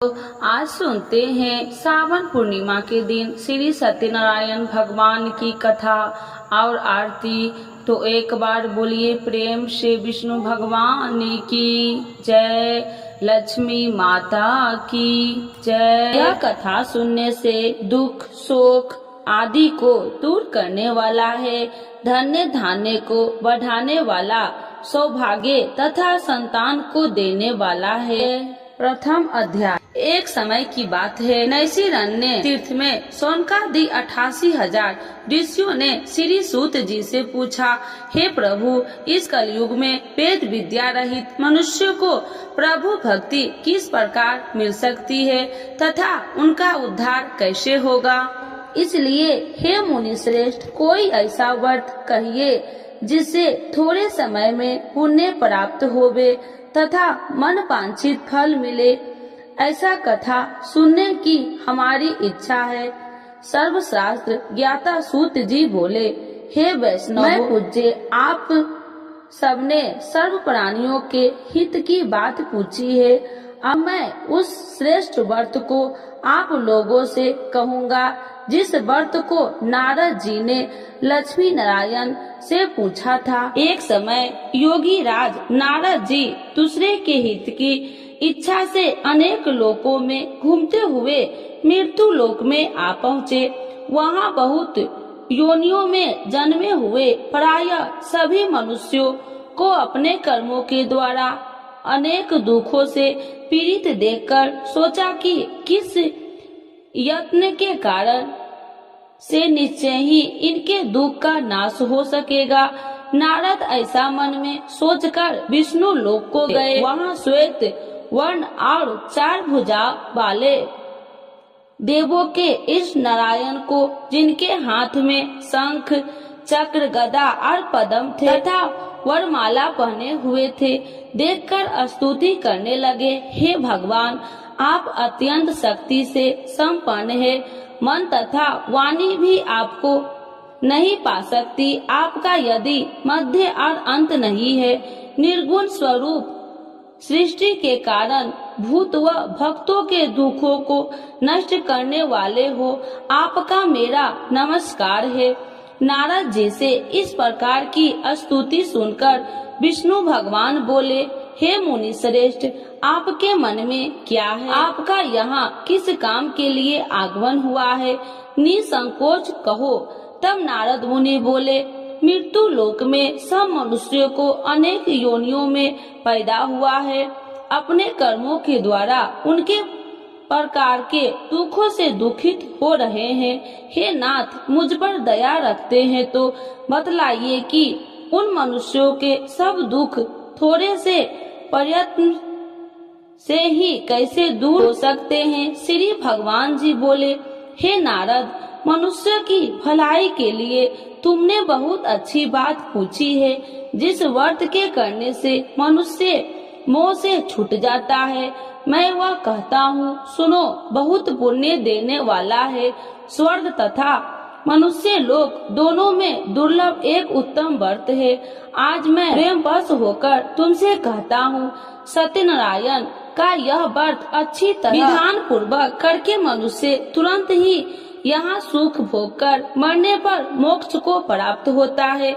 आज सुनते हैं सावन पूर्णिमा के दिन श्री सत्यनारायण भगवान की कथा और आरती। तो एक बार बोलिए प्रेम से विष्णु भगवान की जय, लक्ष्मी माता की जय। यह कथा सुनने से दुख शोक आदि को दूर करने वाला है, धन्य धान्य को बढ़ाने वाला, सौभाग्य तथा संतान को देने वाला है। प्रथम अध्याय। एक समय की बात है, नैशिरण्य तीर्थ में सौनकादि 88,000 ऋषियों ने श्री सूत जी से पूछा, हे प्रभु, इस कलयुग में वेद विद्या रहित मनुष्य को प्रभु भक्ति किस प्रकार मिल सकती है तथा उनका उद्धार कैसे होगा। इसलिए हे मुनि श्रेष्ठ, कोई ऐसा व्रत कहिए जिससे थोड़े समय में पुण्य प्राप्त होवे तथा मन वांछित फल मिले। ऐसा कथा सुनने की हमारी इच्छा है। सर्वशास्त्र ज्ञाता सूत जी बोले, हे वैष्णव, मैं पूज्य आप सबने सर्व प्राणियों के हित की बात पूछी है। अब मैं उस श्रेष्ठ व्रत को आप लोगों से कहूँगा जिस व्रत को नारद जी ने लक्ष्मी नारायण से पूछा था। एक समय योगी राज नारद जी दूसरे के हित की इच्छा से अनेक लोकों में घूमते हुए मृत्यु लोक में आ पहुँचे। वहाँ बहुत योनियों में जन्मे हुए प्रायः सभी मनुष्यों को अपने कर्मों के द्वारा अनेक दुखों से पीड़ित देखकर सोचा कि किस यत्न के कारण से निश्चय ही इनके दुख का नाश हो सकेगा। नारद ऐसा मन में सोचकर विष्णु लोक को गए। वहाँ श्वेत वर्ण और 4 भुजा वाले देवों के इस नारायण को, जिनके हाथ में शंख चक्र गदा और पद्म थे तथा वरमाला पहने हुए थे, देखकर स्तुति करने लगे। हे भगवान, आप अत्यंत शक्ति से संपन्न है, मन तथा वाणी भी आपको नहीं पा सकती। आपका यदि मध्य और अंत नहीं है, निर्गुण स्वरूप सृष्टि के कारण भूत व भक्तों के दुखों को नष्ट करने वाले हो, आपका मेरा नमस्कार है। नारद जी से इस प्रकार की स्तुति सुनकर विष्णु भगवान बोले, हे मुनि श्रेष्ठ, आपके मन में क्या है? आपका यहाँ किस काम के लिए आगमन हुआ है? निसंकोच कहो। तब नारद मुनि बोले, मृत्यु लोक में सब मनुष्यों को अनेक योनियों में पैदा हुआ है। अपने कर्मों के द्वारा उनके प्रकार के दुखों से दुखित हो रहे हैं। हे नाथ, मुझ पर दया रखते हैं तो बतलाइए कि उन मनुष्यों के सब दुख थोड़े से प्रयत्न से ही कैसे दूर हो सकते हैं। श्री भगवान जी बोले, हे नारद, मनुष्य की भलाई के लिए तुमने बहुत अच्छी बात पूछी है। जिस व्रत के करने से मनुष्य मोह से छूट जाता है, मैं वह कहता हूँ, सुनो। बहुत पुण्य देने वाला है। स्वर्ग तथा मनुष्य लोक दोनों में दुर्लभ एक उत्तम व्रत है। आज मैं प्रेम वश होकर तुमसे कहता हूँ, सत्यनारायण का यह व्रत अच्छी तरह विधान पूर्वक करके मनुष्य तुरंत ही यहाँ सुख भोग कर मरने पर मोक्ष को प्राप्त होता है।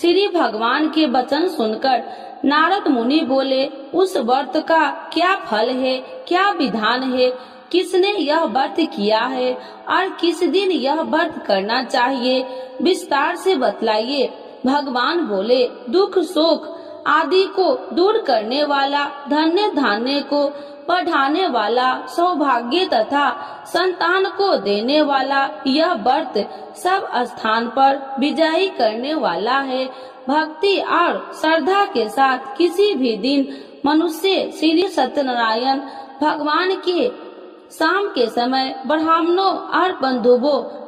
श्री भगवान के वचन सुनकर नारद मुनि बोले, उस व्रत का क्या फल है, क्या विधान है, किसने यह व्रत किया है और किस दिन यह व्रत करना चाहिए, विस्तार से बतलाइए। भगवान बोले, दुख शोक आदि को दूर करने वाला, धन्य धान्य को बढ़ाने वाला, सौभाग्य तथा संतान को देने वाला यह व्रत सब स्थान पर विजयी करने वाला है। भक्ति और श्रद्धा के साथ किसी भी दिन मनुष्य श्री सत्यनारायण भगवान के शाम के समय ब्राह्मणों और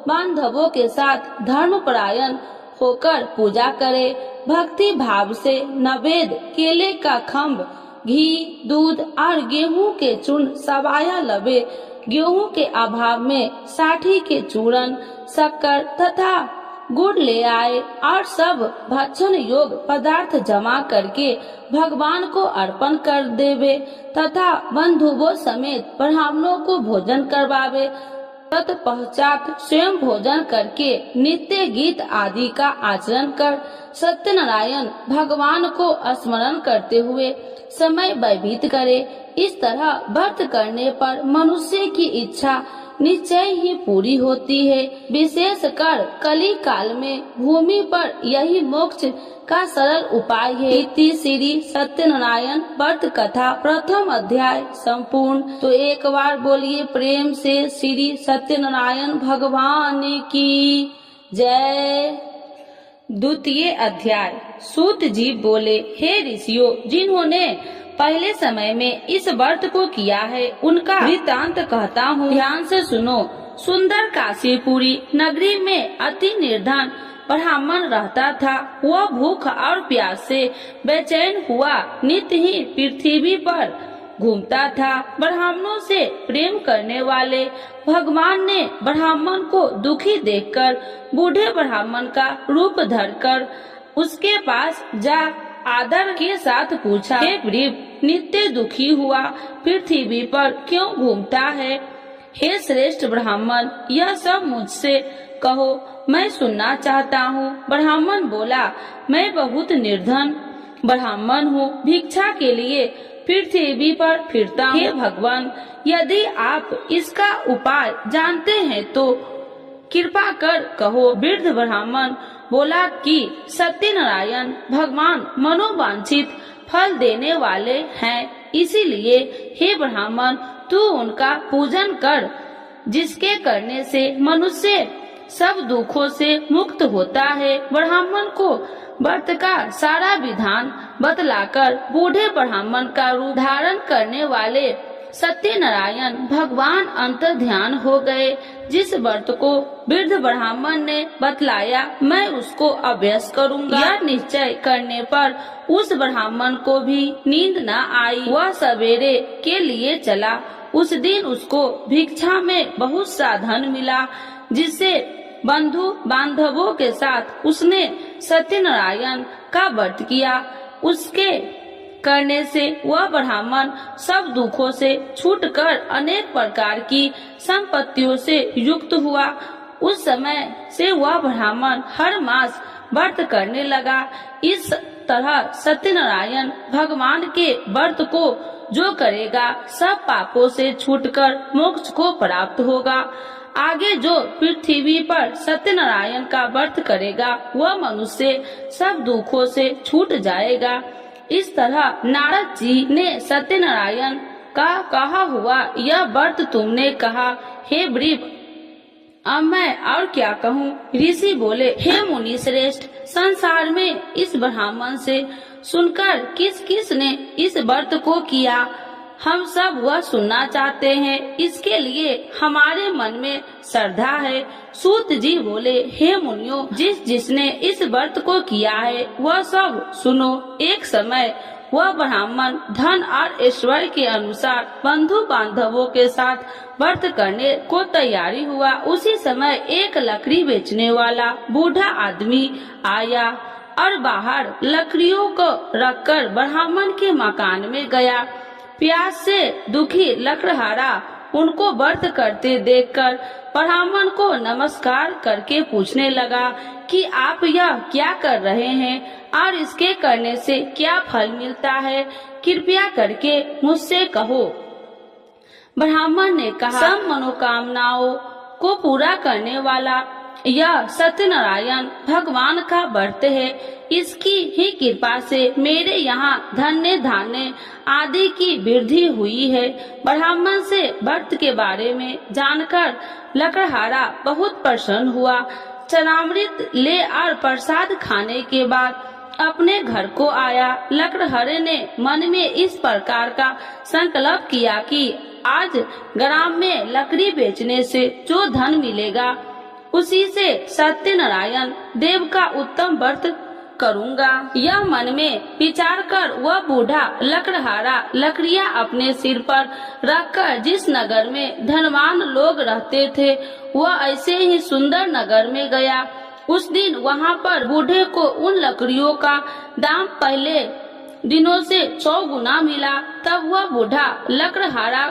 बांधवों के साथ धर्मपरायण होकर पूजा करे। भक्ति भाव से नवेद, केले का खम्भ, घी, दूध और गेहूं के चूर्ण सवाया लबे। गेहूं के अभाव में साठी के चूर्ण, शक्कर तथा गुड़ ले आए और सब भक्षण योग पदार्थ जमा करके भगवान को अर्पण कर देवे तथा बंधुओं समेत ब्राह्मणों को भोजन करवावे। तत्पश्चात स्वयं भोजन करके नित्य गीत आदि का आचरण कर सत्यनारायण भगवान को स्मरण करते हुए समय व्यतीत करे। इस तरह व्रत करने पर मनुष्य की इच्छा निश्चय ही पूरी होती है। विशेषकर कली काल में भूमि पर यही मोक्ष का सरल उपाय है। इति श्री सत्यनारायण व्रत कथा प्रथम अध्याय संपूर्ण। तो एक बार बोलिए प्रेम से श्री सत्यनारायण भगवान की जय। द्वितीय अध्याय। सूत जी बोले, हे ऋषियों, जिन्होंने पहले समय में इस व्रत को किया है उनका वृत्तांत कहता हूँ, ध्यान से सुनो। सुंदर काशीपुरी नगरी में अति निर्धन ब्राह्मण रहता था। वह भूख और प्यास से बेचैन हुआ नित्य ही पृथ्वी पर घूमता था। ब्राह्मणों से प्रेम करने वाले भगवान ने ब्राह्मण को दुखी देखकर बूढ़े ब्राह्मण का रूप धरकर उसके पास जा आदर के साथ पूछा, हे गरीब, नित्य दुखी हुआ पृथ्वी पर क्यों घूमता है? हे श्रेष्ठ ब्राह्मण, यह सब मुझसे कहो, मैं सुनना चाहता हूँ। ब्राह्मण बोला, मैं बहुत निर्धन ब्राह्मण हूँ, भिक्षा के लिए पृथ्वी पर फिरता हूँ। हे भगवान, यदि आप इसका उपाय जानते हैं तो कृपा कर कहो। वृद्ध ब्राह्मण बोला कि सत्यनारायण भगवान मनोवांछित फल देने वाले हैं, इसीलिए हे ब्राह्मण, तू उनका पूजन कर, जिसके करने से मनुष्य सब दुखों से मुक्त होता है। ब्राह्मण को व्रत का सारा विधान बतलाकर बूढ़े ब्राह्मण का रूप धारण करने वाले सत्यनारायण भगवान अंतर ध्यान हो गए। जिस व्रत को वृद्ध ब्राह्मण ने बतलाया, मैं उसको अभ्यास करूंगा। यह निश्चय करने पर उस ब्राह्मण को भी नींद न आई। वह सवेरे के लिए चला। उस दिन उसको भिक्षा में बहुत सा धन मिला, जिससे बंधु बांधवों के साथ उसने सत्यनारायण का व्रत किया। उसके करने से वह ब्राह्मण सब दुखों से छूटकर अनेक प्रकार की संपत्तियों से युक्त हुआ। उस समय से वह ब्राह्मण हर मास व्रत करने लगा। इस तरह सत्यनारायण भगवान के व्रत को जो करेगा सब पापों से छूटकर मोक्ष को प्राप्त होगा। आगे जो पृथ्वी पर सत्यनारायण का व्रत करेगा वह मनुष्य सब दुखों से छूट जाएगा। इस तरह नारद जी ने सत्यनारायण का कहा हुआ यह व्रत तुमने कहा, हे वृद्ध, अब मैं और क्या कहूँ? ऋषि बोले, हे मुनि श्रेष्ठ, संसार में इस ब्राह्मण से सुनकर किस किस ने इस व्रत को किया, हम सब वह सुनना चाहते हैं। इसके लिए हमारे मन में श्रद्धा है। सूत जी बोले, हे मुनियों, जिसने इस व्रत को किया है वह सब सुनो। एक समय वह ब्राह्मण धन और ऐश्वर्य के अनुसार बंधु बांधवों के साथ व्रत करने को तैयारी हुआ। उसी समय एक लकड़ी बेचने वाला बूढ़ा आदमी आया और बाहर लकड़ियों को रखकर ब्राह्मण के मकान में गया। प्यास से दुखी लकड़हारा उनको व्रत करते देखकर ब्राह्मण को नमस्कार करके पूछने लगा कि आप यह क्या कर रहे हैं और इसके करने से क्या फल मिलता है, कृपया करके मुझसे कहो। ब्राह्मण ने कहा, सब मनोकामनाओं को पूरा करने वाला यह सत्यनारायण भगवान का व्रत है। इसकी ही कृपा से मेरे यहाँ धन्य धान्य आदि की वृद्धि हुई है। ब्राह्मण से व्रत के बारे में जानकर लकड़हारा बहुत प्रसन्न हुआ। चरणामृत ले और प्रसाद खाने के बाद अपने घर को आया। लकड़हारे ने मन में इस प्रकार का संकल्प किया कि आज ग्राम में लकड़ी बेचने से जो धन मिलेगा उसी से सत्यनारायण देव का उत्तम व्रत करूंगा। यह मन में विचार कर वह बूढ़ा लकड़हारा लकड़ियां अपने सिर पर रखकर जिस नगर में धनवान लोग रहते थे वह ऐसे ही सुंदर नगर में गया। उस दिन वहाँ पर बूढ़े को उन लकड़ियों का दाम पहले दिनों से 100 गुना मिला। तब वह बूढ़ा लकड़हारा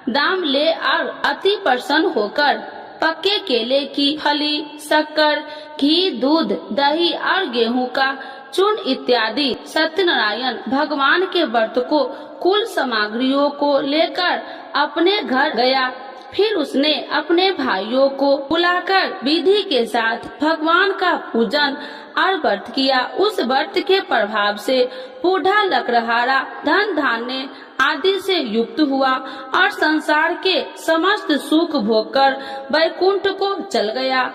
दाम ले और अति प्रसन्न होकर पक्के केले की फली, शक्कर, घी, दूध, दही और गेहूं का चूर्ण इत्यादि सत्यनारायण भगवान के व्रत को कुल सामग्रियों को लेकर अपने घर गया। फिर उसने अपने भाइयों को बुलाकर विधि के साथ भगवान का पूजन और व्रत किया। उस व्रत के प्रभाव से बूढ़ा लकड़हारा धन धान्य आदि से युक्त हुआ और संसार के समस्त सुख भोगकर वैकुंठ को चल गया।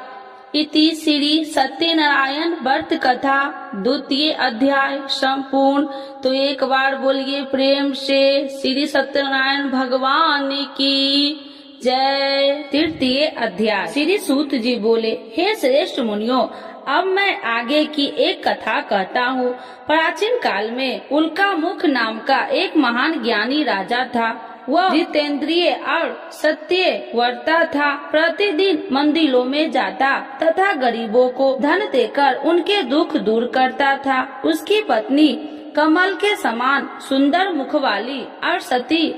इति श्री सत्यनारायण व्रत कथा 2 अध्याय संपूर्ण। तो एक बार बोलिए प्रेम से श्री सत्यनारायण भगवान की जय। 3 अध्याय। श्री सूत जी बोले, हे श्रेष्ठ मुनियों, अब मैं आगे की एक कथा कहता हूँ। प्राचीन काल में उल्कामुख नाम का एक महान ज्ञानी राजा था। वह जितेंद्रिय और सत्यव्रता था। प्रतिदिन मंदिरों में जाता तथा गरीबों को धन देकर उनके दुख दूर करता था। उसकी पत्नी कमल के समान सुंदर मुख वाली और सती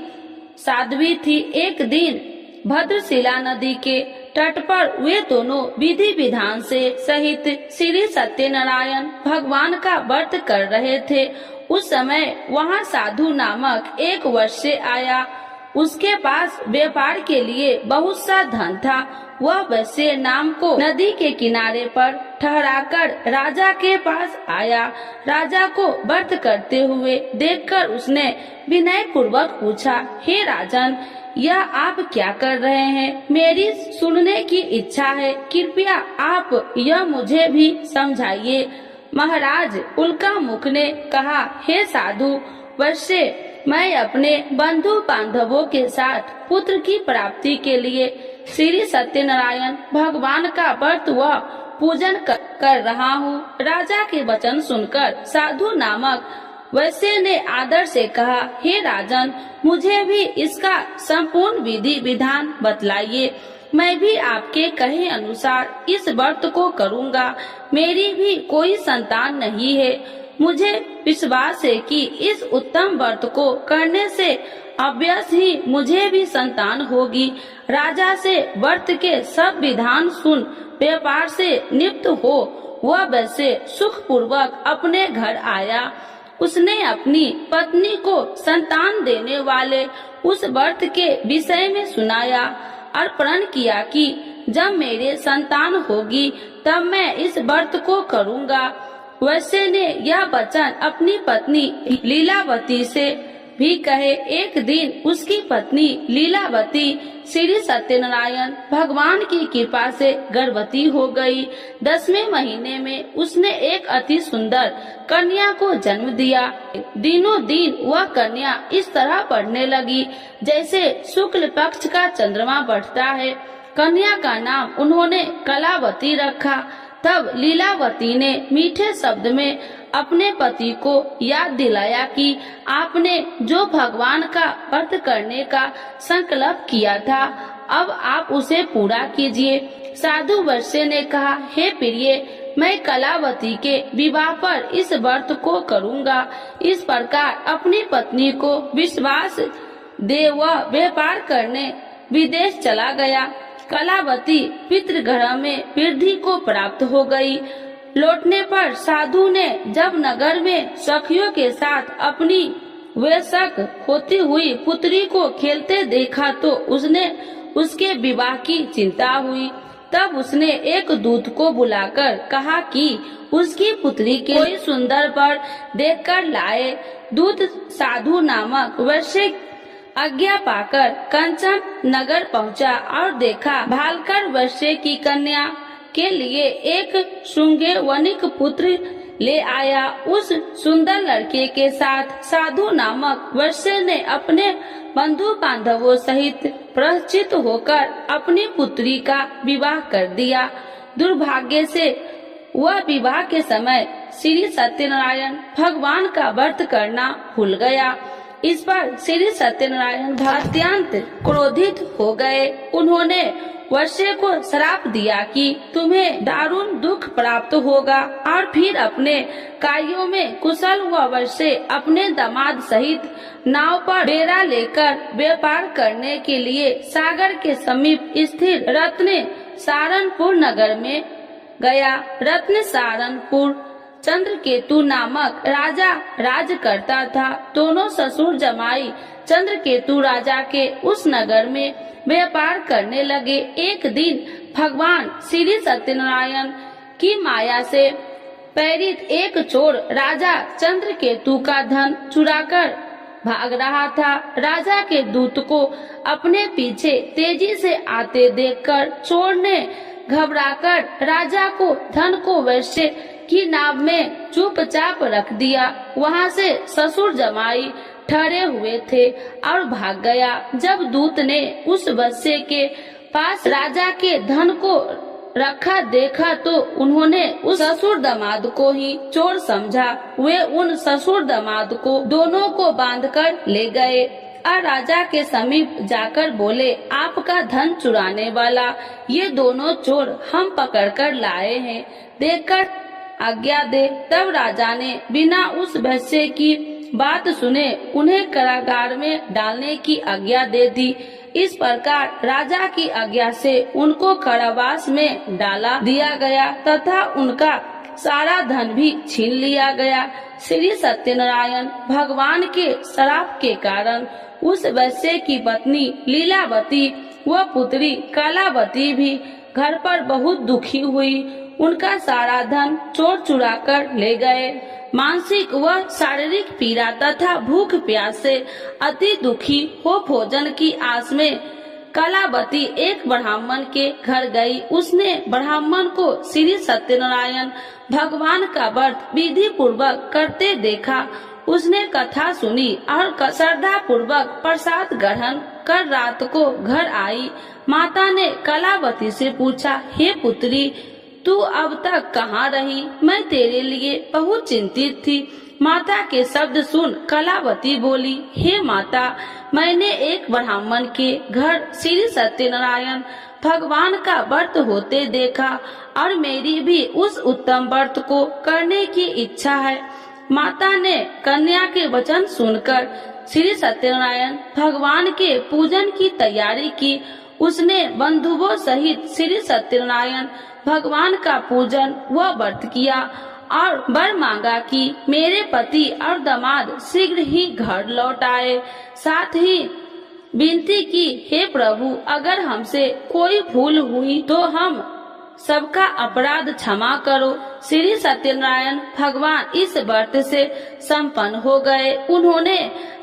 साध्वी थी। एक दिन भद्रशिला नदी के तट पर वे दोनों विधि विधान से सहित श्री सत्यनारायण भगवान का व्रत कर रहे थे। उस समय वहाँ साधु नामक एक वैश्य आया। उसके पास व्यापार के लिए बहुत सा धन था। वह वैश्य नाम को नदी के किनारे पर ठहराकर राजा के पास आया। राजा को व्रत करते हुए देखकर उसने विनय पूर्वक पूछा, हे राजन, यह आप क्या कर रहे हैं? मेरी सुनने की इच्छा है, कृपया आप यह मुझे भी समझाइए। महाराज उल्कामुख ने कहा, हे साधु वैश्य, मैं अपने बंधु बांधवों के साथ पुत्र की प्राप्ति के लिए श्री सत्यनारायण भगवान का व्रत व पूजन कर रहा हूँ। राजा के वचन सुनकर साधु नामक वैश्य ने आदर से कहा, हे राजन, मुझे भी इसका संपूर्ण विधि विधान बतलाइए। मैं भी आपके कहे अनुसार इस व्रत को करूँगा। मेरी भी कोई संतान नहीं है। मुझे विश्वास है कि इस उत्तम व्रत को करने से अवश्य ही मुझे भी संतान होगी। राजा से व्रत के सब विधान सुन व्यापार से निवृत्त हो वह वैसे सुख पूर्वक अपने घर आया। उसने अपनी पत्नी को संतान देने वाले उस व्रत के विषय में सुनाया और प्रण किया कि जब मेरे संतान होगी तब मैं इस व्रत को करूँगा। वैश्य ने यह वचन अपनी पत्नी लीलावती से भी कहे। एक दिन उसकी पत्नी लीलावती श्री सत्यनारायण भगवान की कृपा से गर्भवती हो गई। 10वें महीने में उसने एक अति सुंदर कन्या को जन्म दिया। दिनों दिन वह कन्या इस तरह बढ़ने लगी जैसे शुक्ल पक्ष का चंद्रमा बढ़ता है। कन्या का नाम उन्होंने कलावती रखा। तब लीलावती ने मीठे शब्द में अपने पति को याद दिलाया कि आपने जो भगवान का व्रत करने का संकल्प किया था, अब आप उसे पूरा कीजिए। साधु वैश्य ने कहा, हे प्रिय, मैं कलावती के विवाह पर इस व्रत को करूँगा। इस प्रकार अपनी पत्नी को विश्वास दे वह व्यापार करने विदेश चला गया। कलावती पितृगृह में वृद्धि को प्राप्त हो गई। लौटने पर साधु ने जब नगर में सखियों के साथ अपनी वयस्क होती हुई पुत्री को खेलते देखा तो उसने उसके विवाह की चिंता हुई। तब उसने एक दूत को बुलाकर कहा कि उसकी पुत्री के कोई सुंदर वर देखकर लाए। दूत साधु नामक वैश्य आज्ञा पाकर कंचन नगर पहुंचा और देखा भालकर वैश्य की कन्या के लिए एक श्रृंगे वनिक पुत्र ले आया। उस सुंदर लड़के के साथ साधु नामक वैश्य ने अपने बंधु बांधवों सहित प्रचित होकर अपनी पुत्री का विवाह कर दिया। दुर्भाग्य से वह विवाह के समय श्री सत्यनारायण भगवान का व्रत करना भूल गया। इस पर श्री सत्यनारायण अत्यंत क्रोधित हो गए। उन्होंने वैश्य को श्राप दिया कि तुम्हें दारुण दुख प्राप्त होगा, और फिर अपने कार्यों में कुशल हुआ वैश्य अपने दामाद सहित नाव पर बेड़ा लेकर व्यापार करने के लिए सागर के समीप स्थित रत्न सारनपुर नगर में गया। रत्न सारनपुर चंद्रकेतु नामक राजा राज करता था। दोनों ससुर जमाई चंद्रकेतु राजा के उस नगर में व्यापार करने लगे। एक दिन भगवान श्री सत्यनारायण की माया से प्रेरित एक चोर राजा चंद्रकेतु का धन चुराकर भाग रहा था। राजा के दूत को अपने पीछे तेजी से आते देखकर चोर ने घबराकर राजा को धन को वैश्य की नाव में चुपचाप रख दिया। वहाँ से ससुर जमाई ठहरे हुए थे और भाग गया। जब दूत ने उस वैश्य के पास राजा के धन को रखा देखा तो उन्होंने उस ससुर दामाद को ही चोर समझा। वे उन ससुर दामाद को दोनों को बांधकर ले गए और राजा के समीप जाकर बोले, आपका धन चुराने वाला ये दोनों चोर हम पकड़कर लाए हैं, देखकर आज्ञा दे। तब राजा ने बिना उस वैश्य की बात सुने उन्हें कारागार में डालने की आज्ञा दे दी। इस प्रकार राजा की आज्ञा से उनको कारावास में डाला दिया गया तथा उनका सारा धन भी छीन लिया गया। श्री सत्यनारायण भगवान के श्राप के कारण उस वैश्य की पत्नी लीलावती व पुत्री कलावती भी घर पर बहुत दुखी हुई। उनका सारा धन चोर चुरा कर ले गए। मानसिक व शारीरिक पीड़ा तथा भूख प्यास से अति दुखी हो भोजन की आस में कलावती एक ब्राह्मण के घर गई। उसने ब्राह्मण को श्री सत्यनारायण भगवान का व्रत विधि पूर्वक करते देखा। उसने कथा सुनी और श्रद्धा पूर्वक प्रसाद ग्रहण कर रात को घर आई। माता ने कलावती से पूछा, हे पुत्री, तू अब तक कहाँ रही? मैं तेरे लिए बहुत चिंतित थी। माता के शब्द सुन कलावती बोली, हे माता, मैंने एक ब्राह्मण के घर श्री सत्यनारायण भगवान का व्रत होते देखा और मेरी भी उस उत्तम व्रत को करने की इच्छा है। माता ने कन्या के वचन सुनकर श्री सत्यनारायण भगवान के पूजन की तैयारी की। उसने बंधुओं सहित श्री सत्यनारायण भगवान का पूजन व व्रत किया और वर मांगा कि मेरे पति और दामाद शीघ्र ही घर लौट आए। साथ ही विनती की, हे प्रभु, अगर हमसे कोई भूल हुई तो हम सबका अपराध क्षमा करो। श्री सत्यनारायण भगवान इस व्रत से संपन्न हो गए। उन्होंने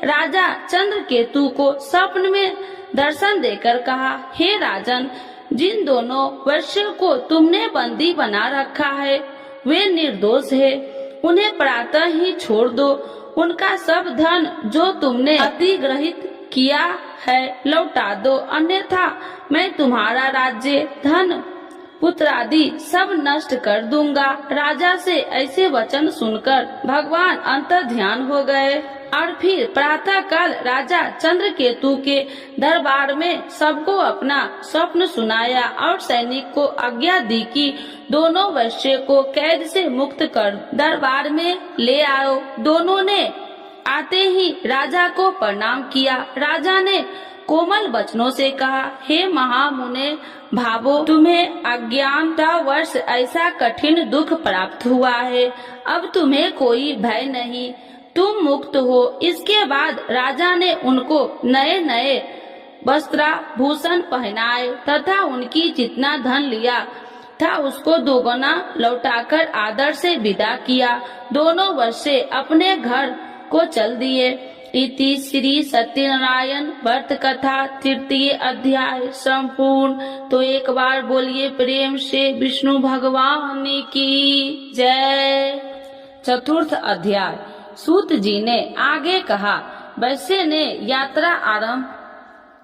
राजा चंद्रकेतु को स्वप्न में दर्शन देकर कहा, हे राजन, जिन दोनों वैश्यों को तुमने बंदी बना रखा है वे निर्दोष है। उन्हें प्रातः ही छोड़ दो। उनका सब धन जो तुमने अधिग्रहित किया है लौटा दो, अन्यथा मैं तुम्हारा राज्य, धन, पुत्र आदि सब नष्ट कर दूंगा। राजा से ऐसे वचन सुनकर भगवान अंतर्ध्यान हो गए और फिर प्रातः काल राजा चंद्रकेतु के दरबार में सबको अपना स्वप्न सुनाया और सैनिक को आज्ञा दी कि दोनों वैश्य को कैद से मुक्त कर दरबार में ले आओ। दोनों ने आते ही राजा को प्रणाम किया। राजा ने कोमल वचनों से कहा, हे महामुने भावो, तुम्हें अज्ञानतावश ऐसा कठिन दुख प्राप्त हुआ है। अब तुम्हें कोई भय नहीं, तुम मुक्त हो। इसके बाद राजा ने उनको नए नए वस्त्राभूषण पहनाए तथा उनकी जितना धन लिया था उसको दोगुना लौटाकर आदर से विदा किया। दोनों वैश्य अपने घर को चल दिए। इति श्री सत्यनारायण व्रत कथा तृतीय अध्याय संपूर्ण। तो एक बार बोलिए प्रेम से विष्णु भगवान की जय। चतुर्थ अध्याय। सूत जी ने आगे कहा, वैश्य ने यात्रा आरंभ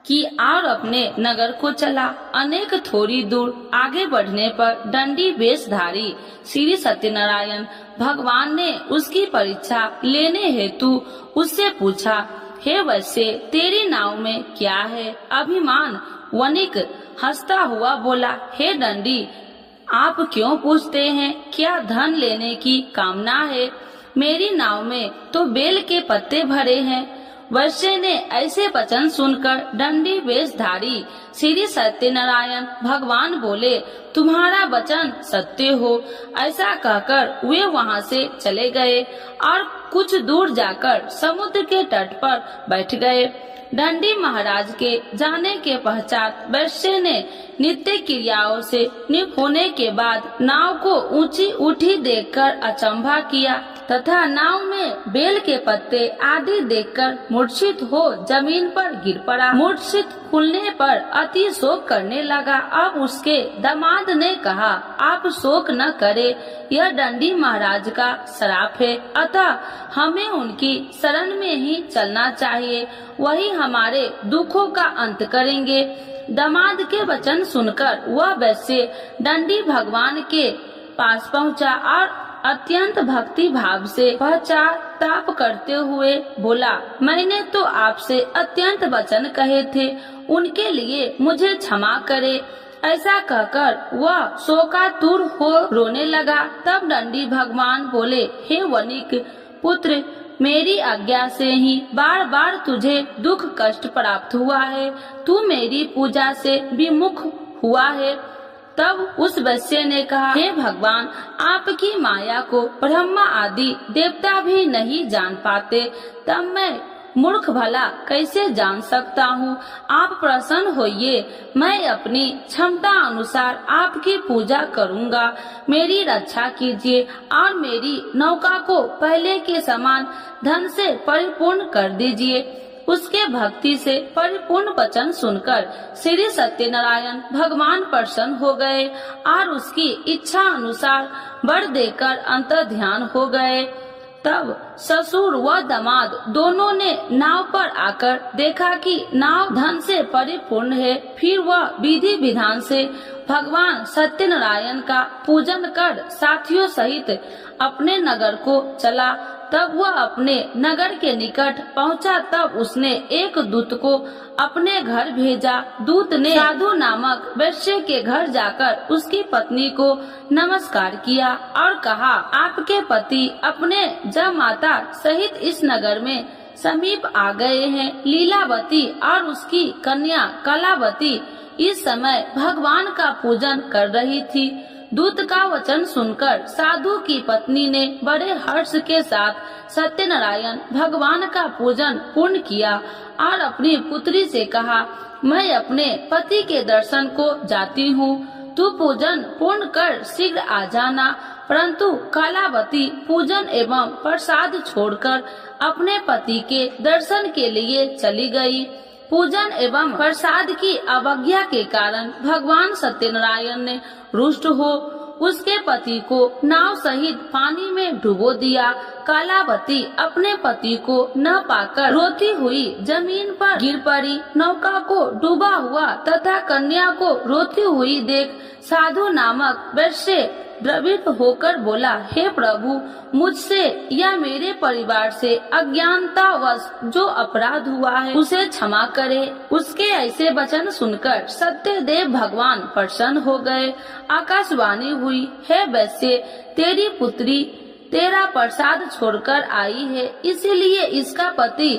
की और अपने नगर को चला। अनेक थोड़ी दूर आगे बढ़ने पर दंडी वेशधारी श्री सत्यनारायण भगवान ने उसकी परीक्षा लेने हेतु उससे पूछा, हे वैश्य, तेरी नाव में क्या है? अभिमान वणिक हंसता हुआ बोला, हे दंडी, आप क्यों पूछते हैं? क्या धन लेने की कामना है? मेरी नाव में तो बेल के पत्ते भरे हैं। वैश्य ने ऐसे वचन सुनकर दंडी वेशधारी श्री सत्यनारायण भगवान बोले, तुम्हारा वचन सत्य हो। ऐसा कहकर वे वहाँ से चले गए और कुछ दूर जाकर समुद्र के तट पर बैठ गए। दंडी महाराज के जाने के पश्चात वैश्य ने नित्य क्रियाओं से नियुक्त होने के बाद नाव को ऊंची उठी देखकर अचंभा किया तथा नाव में बेल के पत्ते आदि देखकर मूर्छित हो जमीन पर गिर पड़ा। मूर्छित खुलने पर अति शोक करने लगा। अब उसके दामाद ने कहा, आप शोक न करे, यह दंडी महाराज का श्राप है, अतः हमें उनकी शरण में ही चलना चाहिए, वही हमारे दुखों का अंत करेंगे। दामाद के वचन सुनकर वह वैश्य दंडी भगवान के पास पहुंचा और अत्यंत भक्ति भाव से पश्चाताप करते हुए बोला, मैंने तो आपसे अत्यंत वचन कहे थे, उनके लिए मुझे क्षमा करे। ऐसा कहकर वह शोकातुर हो रोने लगा। तब दंडी भगवान बोले, हे वनिक पुत्र, मेरी आज्ञा से ही बार बार तुझे दुख कष्ट प्राप्त हुआ है, तू मेरी पूजा से विमुख हुआ है। तब उस वैश्य ने कहा, हे भगवान, आपकी माया को ब्रह्मा आदि देवता भी नहीं जान पाते, तब मैं मूर्ख भला कैसे जान सकता हूँ। आप प्रसन्न होइए, मैं अपनी क्षमता अनुसार आपकी पूजा करूँगा। मेरी रक्षा कीजिए और मेरी नौका को पहले के समान धन से परिपूर्ण कर दीजिए। उसके भक्ति से परिपूर्ण वचन सुनकर श्री सत्यनारायण भगवान प्रसन्न हो गए और उसकी इच्छा अनुसार वर देकर अंतर्ध्यान हो गए। तब ससुर व दामाद दोनों ने नाव पर आकर देखा कि नाव धन से परिपूर्ण है। फिर वह विधि विधान से भगवान सत्यनारायण का पूजन कर साथियों सहित अपने नगर को चला। तब वह अपने नगर के निकट पहुंचा। तब उसने एक दूत को अपने घर भेजा। दूत ने साधु नामक वैश्य के घर जाकर उसकी पत्नी को नमस्कार किया और कहा, आपके पति अपने जमाता सहित इस नगर में समीप आ गए हैं। लीलावती और उसकी कन्या कलावती इस समय भगवान का पूजन कर रही थी। दूत का वचन सुनकर साधु की पत्नी ने बड़े हर्ष के साथ सत्यनारायण भगवान का पूजन पूर्ण किया और अपनी पुत्री से कहा, मैं अपने पति के दर्शन को जाती हूँ, तू पूजन पूर्ण कर शीघ्र आ जाना। परंतु कलावती पूजन एवं प्रसाद छोड़कर अपने पति के दर्शन के लिए चली गई। पूजन एवं प्रसाद की अवज्ञा के कारण भगवान सत्यनारायण ने रुष्ट हो उसके पति को नाव सहित पानी में डुबो दिया। कलावती अपने पति को न पाकर रोती हुई जमीन पर गिर पड़ी। नौका को डूबा हुआ तथा कन्या को रोती हुई देख साधु नामक वैश्य द्रवित होकर बोला, हे प्रभु, मुझसे या मेरे परिवार से अज्ञानतावश जो अपराध हुआ है उसे क्षमा करे। उसके ऐसे वचन सुनकर सत्यदेव भगवान प्रसन्न हो गए। आकाशवाणी हुई, हे वैश्य, तेरी पुत्री तेरा प्रसाद छोड़कर आई है, इसीलिए इसका पति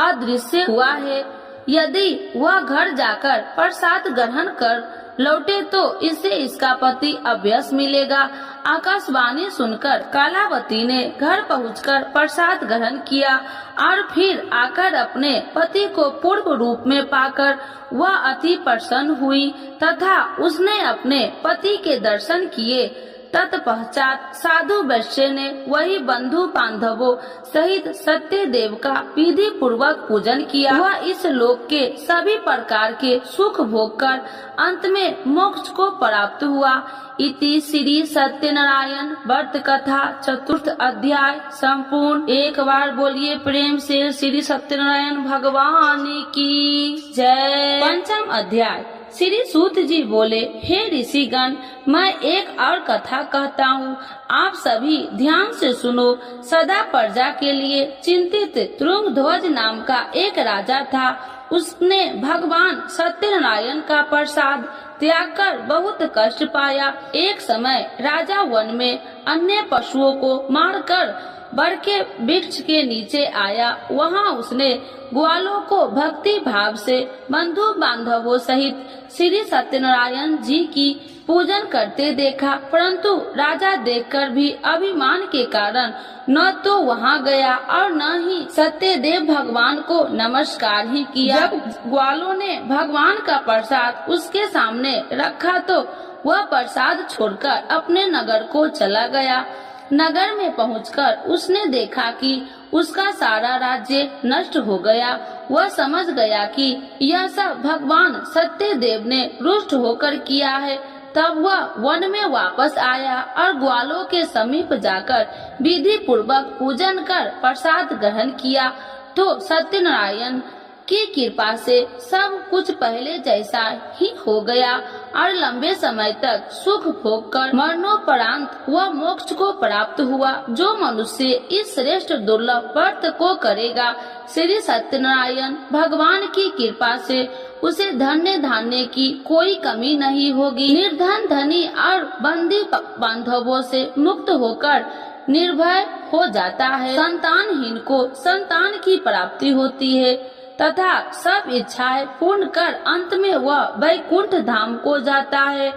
अदृश्य हुआ है। यदि वह घर जाकर प्रसाद ग्रहण कर लौटे तो इसे इसका पति अवश्य मिलेगा। आकाशवाणी सुनकर कलावती ने घर पहुंचकर प्रसाद ग्रहण किया और फिर आकर अपने पति को पूर्व रूप में पाकर वह अति प्रसन्न हुई तथा उसने अपने पति के दर्शन किए। तत्पश्चात साधु वैश्य ने वही बंधु बांधवों सहित सत्य देव का विधि पूर्वक पूजन किया। वह इस लोक के सभी प्रकार के सुख भोग कर अंत में मोक्ष को प्राप्त हुआ। इति श्री सत्यनारायण व्रत कथा चतुर्थ अध्याय संपूर्ण। एक बार बोलिए प्रेम से श्री सत्यनारायण भगवान की जय। पंचम अध्याय। श्री सूत जी बोले, हे ऋषिगण, मैं एक और कथा कहता हूँ, आप सभी ध्यान से सुनो। सदा प्रजा के लिए चिंतित तुंगध्वज नाम का एक राजा था। उसने भगवान सत्यनारायण का प्रसाद त्याग कर बहुत कष्ट पाया। एक समय राजा वन में अन्य पशुओं को मारकर बर के वृक्ष के नीचे आया। वहाँ उसने ग्वालों को भक्ति भाव से बंधु बांधवों सहित श्री सत्यनारायण जी की पूजन करते देखा, परंतु राजा देखकर भी अभिमान के कारण न तो वहाँ गया और न ही सत्यदेव भगवान को नमस्कार ही किया। जब ग्वालों ने भगवान का प्रसाद उसके सामने रखा तो वह प्रसाद छोड़कर अपने नगर को चला गया। नगर में पहुंचकर उसने देखा कि उसका सारा राज्य नष्ट हो गया। वह समझ गया कि यह सब भगवान सत्यदेव ने रुष्ट होकर किया है। तब वह वन में वापस आया और ग्वालों के समीप जाकर विधि पूर्वक पूजन कर प्रसाद ग्रहण किया तो सत्यनारायण की कृपा से सब कुछ पहले जैसा ही हो गया और लंबे समय तक सुख भोग कर मरणोपरांत वह मोक्ष को प्राप्त हुआ। जो मनुष्य इस श्रेष्ठ दुर्लभ व्रत को करेगा, श्री सत्यनारायण भगवान की कृपा से उसे धन्य धान्य की कोई कमी नहीं होगी। निर्धन धनी और बंदी बांधवों से मुक्त होकर निर्भय हो जाता है। संतानहीन को संतान की प्राप्ति होती है तथा सब इच्छाएं पूर्ण कर अंत में वह वैकुंठ धाम को जाता है।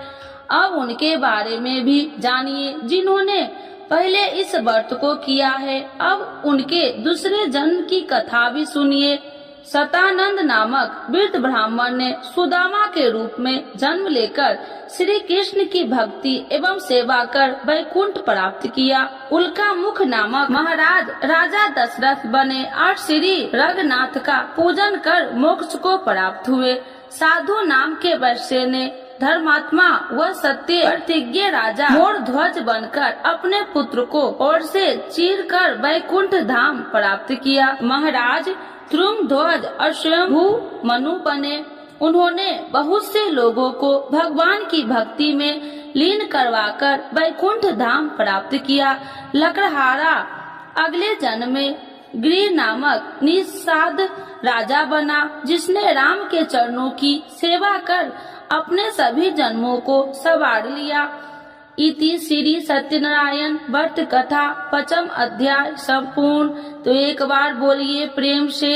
अब उनके बारे में भी जानिए जिन्होंने पहले इस व्रत को किया है। अब उनके दूसरे जन्म की कथा भी सुनिए। सतानंद नामक वृद्ध ब्राह्मण ने सुदामा के रूप में जन्म लेकर श्री कृष्ण की भक्ति एवं सेवा कर वैकुंठ प्राप्त किया। उल्का मुख नामक महाराज राजा दशरथ बने और श्री रघुनाथ का पूजन कर मोक्ष को प्राप्त हुए। साधु नाम के वैश्य ने धर्मात्मा व सत्य प्रतिज्ञ राजा मोर ध्वज बनकर अपने पुत्र को और से चीर कर वैकुंठ धाम प्राप्त किया। महाराज ध्रुमध्वज और स्वयंभू मनु बने। उन्होंने बहुत से लोगों को भगवान की भक्ति में लीन करवाकर वैकुंठ धाम प्राप्त किया। लकड़हारा अगले जन्म में गृह नामक निषाद राजा बना, जिसने राम के चरणों की सेवा कर अपने सभी जन्मों को संवार लिया। इति श्री सत्यनारायण व्रत कथा 5th अध्याय संपूर्ण। तो एक बार बोलिए प्रेम से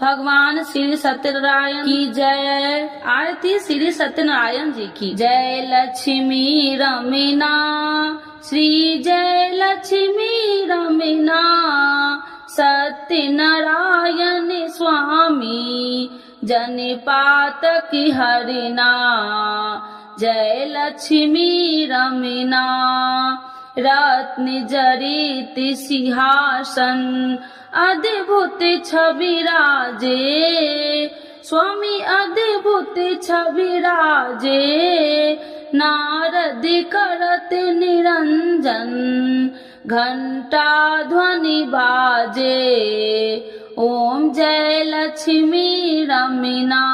भगवान श्री सत्यनारायण की जय। आरती श्री सत्यनारायण जी की जय। लक्ष्मी रमीना श्री जय लक्ष्मी रमीना सत्यनारायण स्वामी जनिपात की हरिना। जय लक्ष्मी रमीना रत्न जरित सिंहासन अद्भुत छवि राजे स्वामी अद्भुत छवि राजे। नारद करत निरंजन घंटा ध्वनि बाजे। ओम जय लक्ष्मी रमीना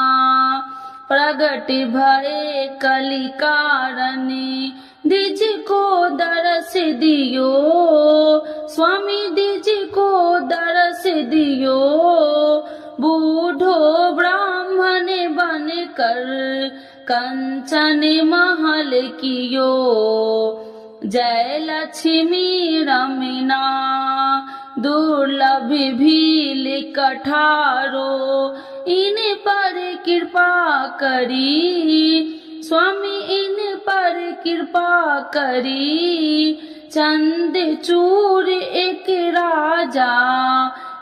प्रगट भरे कलिकारणी दिज को दरस दियो स्वामी दिज को दरस दियो। बूढ़ो ब्राह्मण बन कर कंचन महल कियो। जय लक्ष्मी रमीना दुर्लभ भील कठारो इन पर कृपा करी स्वामी इन पर कृपा करी। चंद चूर एक राजा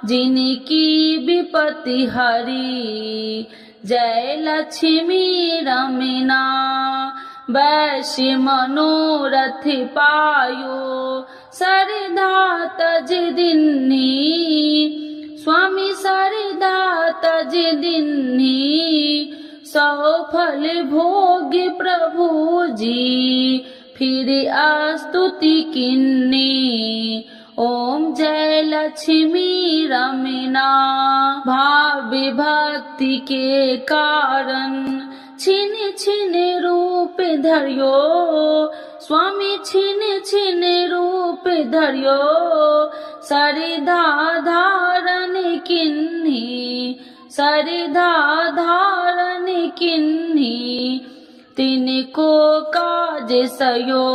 जिनकी विपत्ति हरी। जय लक्ष्मी रमीना वैश्य मनोरथ पायो सरदा तज दिन्नी स्वामी सरदा तज दिन्नी। सफल भोग प्रभु जी फिर स्तुति किन्नी। ओम जय लक्ष्मी रमीना भाव विभक्ति के कारण छिन छिन रूप धरियो स्वामी छिन छिन रूप धरियो। सरधा धारण किन्ही सरिधा धारण किन्ही तिनको काज सयो।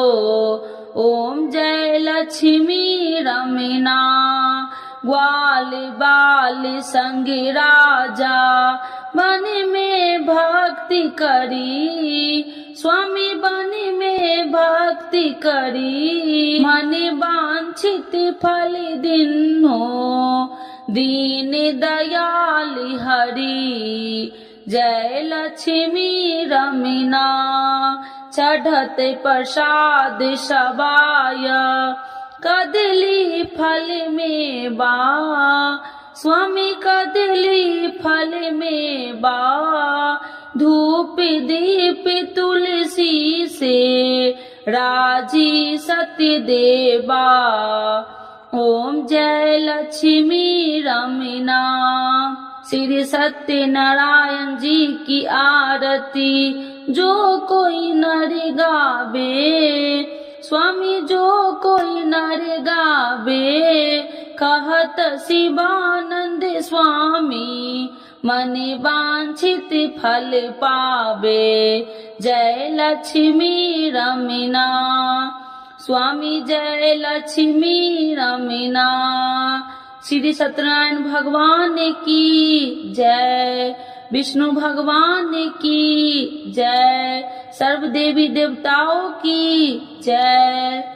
ओम जय लक्ष्मी रमीना ग्वाल बाल संग राजा बन में भक्ति करी। स्वामी बन में भक्ति करी मन वांछित फल दिन्हो दीन दयाल हरि। जय लक्ष्मी रमीना चढ़त प्रसाद सबाय कदली फल में बा। स्वामी कदली फल में बा धूप दीप तुलसी से राजी सत्य देवा। ओम जय लक्ष्मी रमीना। श्री सत्यनारायण जी की आरती जो कोई नर गावे। स्वामी जो कोई नर गावे कहत शिवानंद स्वामी मन वांछित फल पावे। जय लक्ष्मी रमीना स्वामी जय लक्ष्मी रमीना। श्री सत्यनारायण भगवान की जय, विष्णु भगवान की जय, सर्व देवी देवताओं की जय।